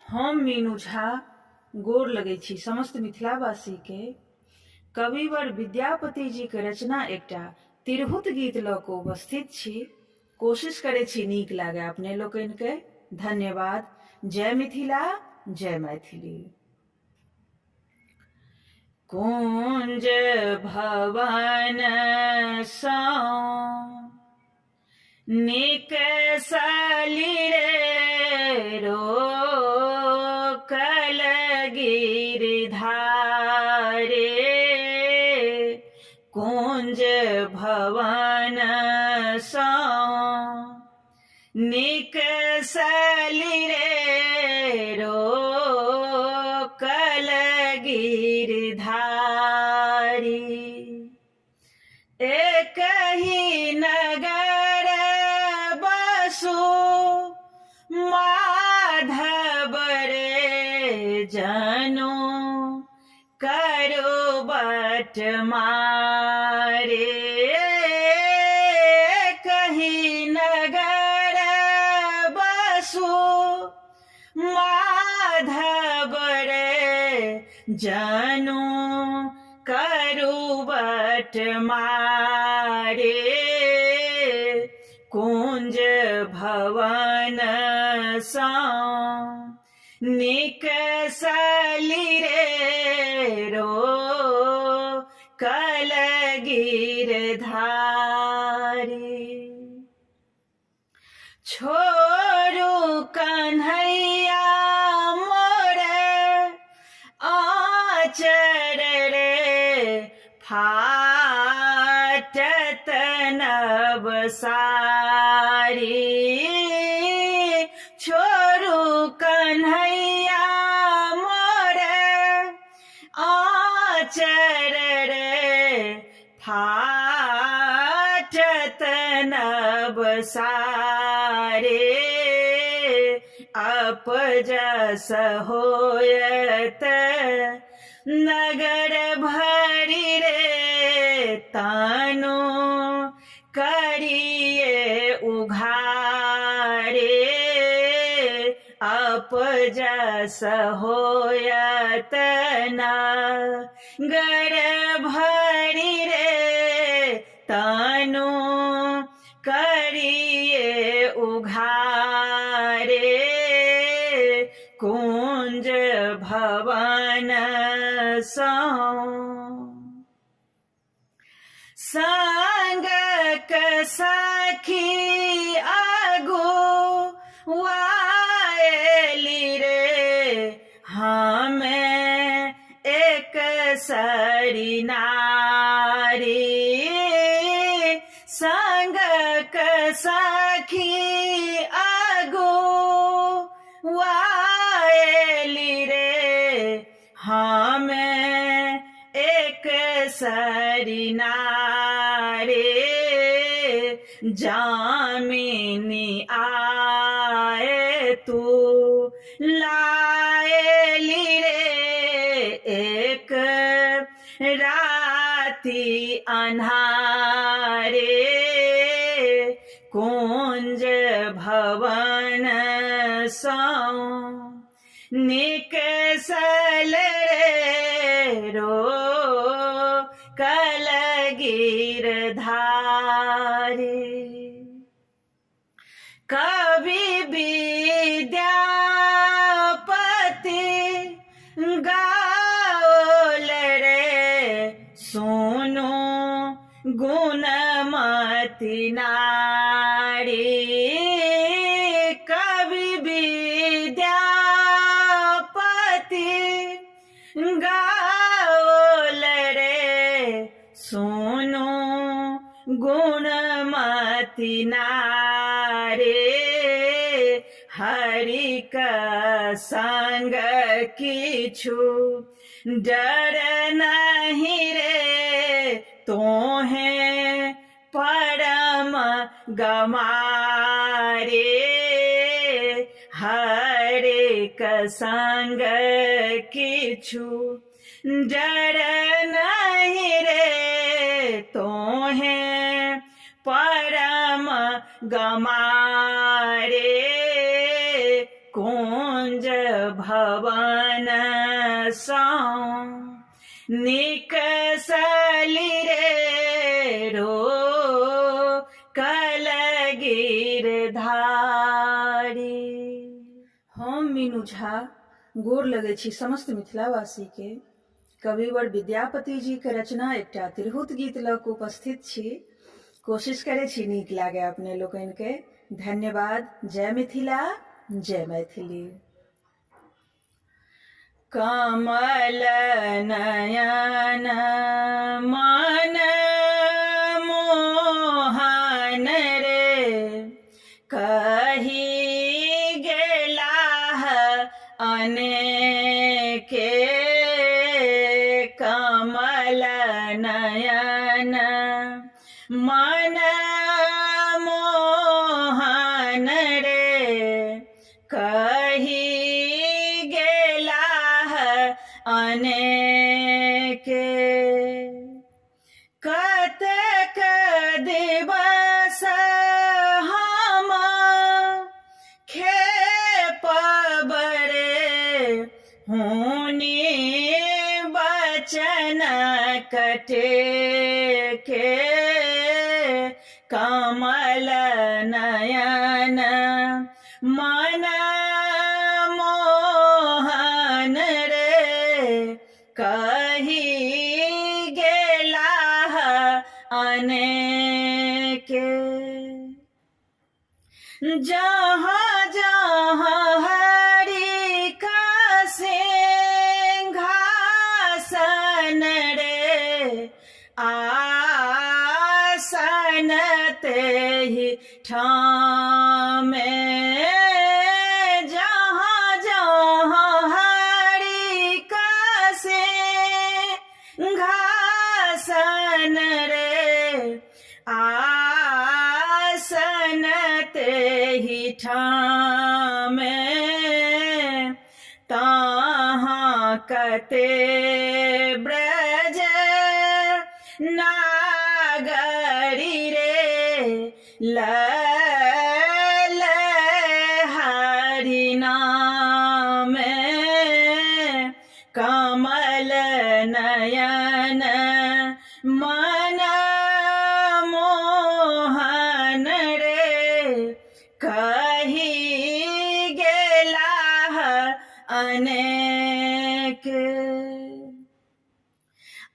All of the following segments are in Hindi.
हम मीनू झा गोर लगै छी समस्त मिथिलावासी के। कविवर विद्यापति जी के रचना एकटा तिरहुत गीत लऽ कऽ उपस्थित छी। कोशिश करै छी नीक लागे अपने लोकनि के। धन्यवाद। जय मिथिला, जय मैथिली। कुंज भवन सँ निकसली रे रोकल गिरधारे। कुंज भवन सँ निकसली रे रोकल गिरधारी। एक ही नगर बसु माधव रे जनु करो बट मारे। कही नगर बसु माधव रे जनु करू बट मारे। कुंज भवन सँ निकसली रे रोकल गिरधारी। छोड़ू कन्हैया मोर आचर रे फाटत नव सारी। छोड़ू कन्हैया मोर आचर रे फाटत नव सारे। अपजस होयत नगर भरी रे तनु करिए उघारे। अपजस होयत नगर भरी रे तनु करिए उघारे। कुंज भवन सँ संगक सखी अगुआएली रे हमें एक सरी नारी। संगक सखी अगुआएली रे हमें एक सरी नारी। जामिनी आए तू लाएली रे एक राति अन्हारे। कुंज भवन सँ निकसल रे रोकल गिरधारी। कवि विद्यापति गाओल रे सुनु गुणमती नारी। कवि विद्यापति गाओल रे सुनु गुणमती नारी। हरि का संग किछु डर नहीं रे तोहें परम गमारे। हरि का संग किछु डर नहीं रे तोहें परम गमारे। कौन कुंज भवन सौ निकसली रे रो कलगिर धारी। हम मीनू झा गोर लगै छी समस्त मिथिलावासी के। कविवर विद्यापति जी के रचना एकटा तिरहुत गीत लऽ कऽ उपस्थित छी। कोशिश करै छी नीक लागे अपने लोकनि के। धन्यवाद। जय मिथिला, जय मैथिली। कमल नयन मन मोहन रे कही गेलाह अनेके। कमल नयन मन मोहन रे कही गेलाह अनेके। कतेक दिवस हम खेपब रे हुनी बचन कटेके। कमल नयन मन मोहन रे कही गेलाह अनेके। जहाँ जहाँ हरि का सिंहासन रे आसन तेहि ठामे। जहाँ जहाँ हरि का सिंहासन रे आसन तेहि ठामे। ताहाँ कते ब्रज नागरी रे लल हरि नामे। कमल नयन मन मोहन रे कही गेलाह अनेके।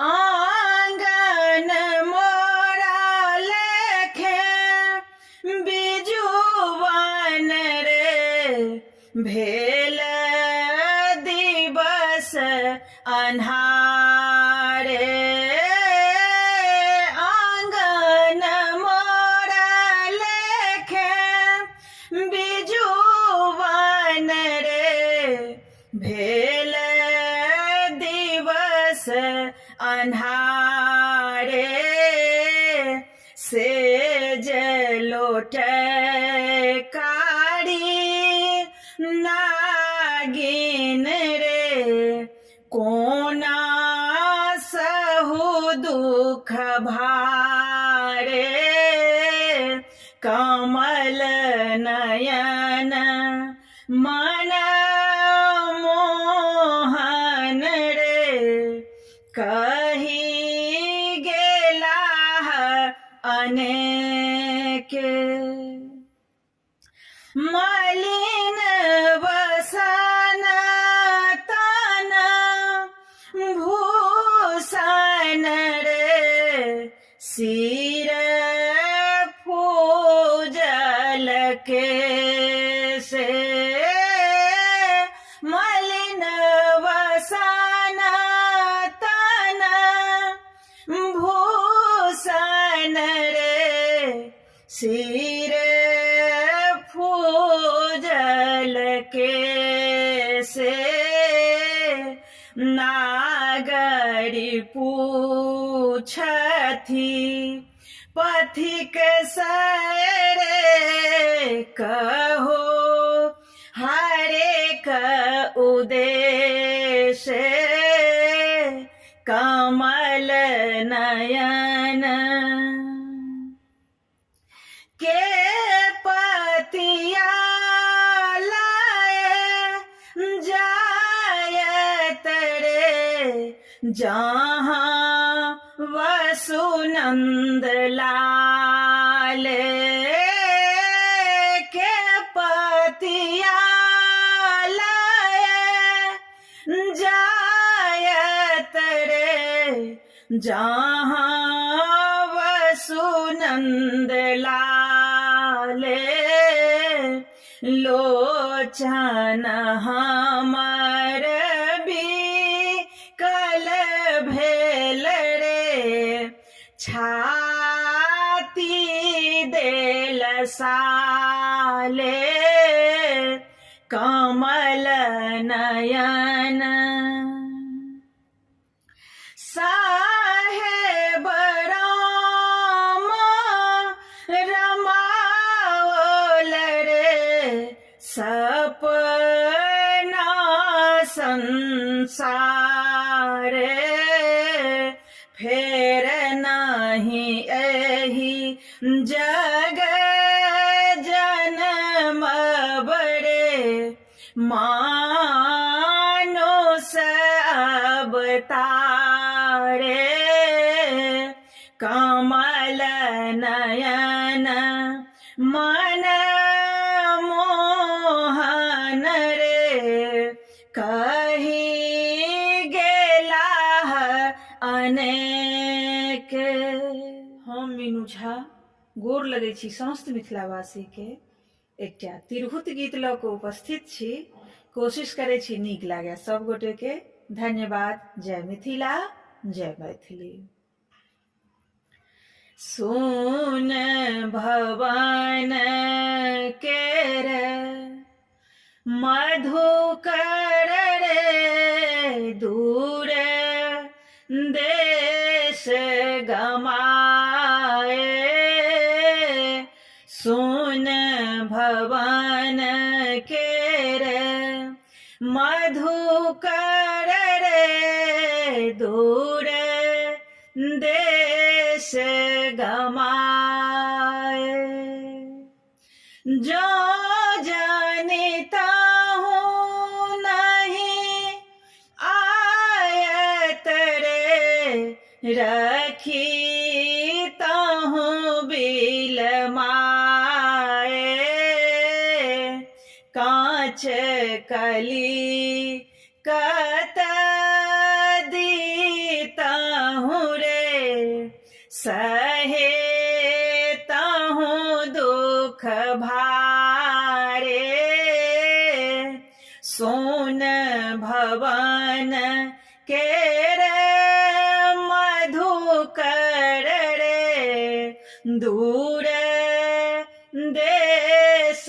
आंगन मोरा लेखे बिजुवन रे भेल दिवस अन्हारे। आंगन मोरा लेखे बिजुवन रे भेल दिवस अन्हारे। सेज लोट कारी नागिन रे कोना सहु दुख भारे। कमल नयन मन मोहन रे कही गेलाह अनेके। मलिन वसन तन भूषण रे सिर पूजल के से। मलिन वसन तन भूषण रे सिर फूजल के से। नागरी पूछथि पथिक सरे कहो हरेक उद्देश्य। कमल नयन के पतिया लाए जहाँ वसुनंद लाल के पतिया जायत रे, जहाँ वसुनंद लाल लोचन हमर भी कल भेल रे, छाती देल साले कमल नयन। साहेब राम रमावल रे, सपना संसार फेर नहीं एही जग जन्म बड़े, मानुष अवतारे कमल नयन मन मोहन रे, कही गेला अनेक। हम मीनू झा गोर लगै छी समस्त मिथिलावासी के एकटा तिरहुत गीत लऽ कऽ उपस्थित छी। कोशिश करै छी नीक लागे सब गोटे के। धन्यवाद। जय मिथिला, जय मैथिली। सुन भवन केर मधुकर रे, दूर देश गमाए, सुन भवन केर मधुकर रे, दूर देश गमाए। जो जानता हूँ नहीं आयत रे, रखीता हूँ बिल माए, कांच कली कत दीता हूँ रे, सहेता हूँ दुख भारे, सोन भवन केर मधुकर रे, दूर देश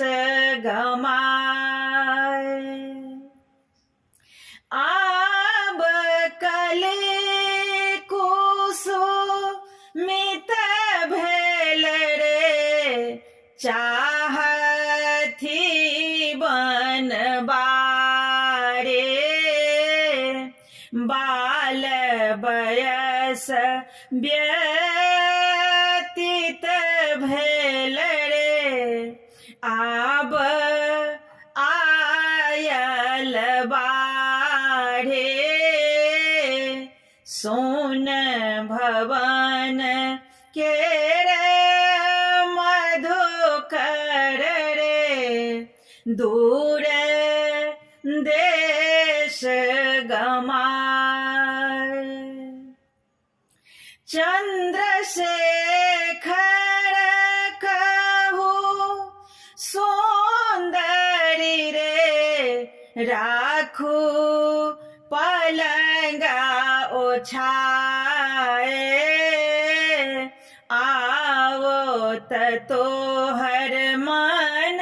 गमाए। आब कले कुसुमित भेल रे, चाहथी बनबारे, बाल बयस व्यतीत भेल रे, आब आयल बाढ़े, सोन भवन केर मधुकर रे, दूर देश गमाए। चंद्रशेखर कहू सुंदरी रे, राखू पलंगा ओछाए, आओ तोहर मन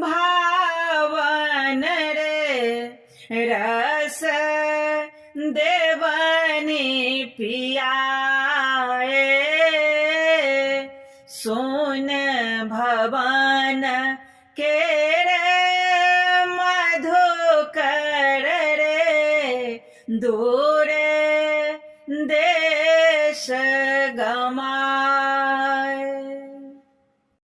भावन रे, रस देवनी पियाए, सोन भवन केर मधुकर रे, दो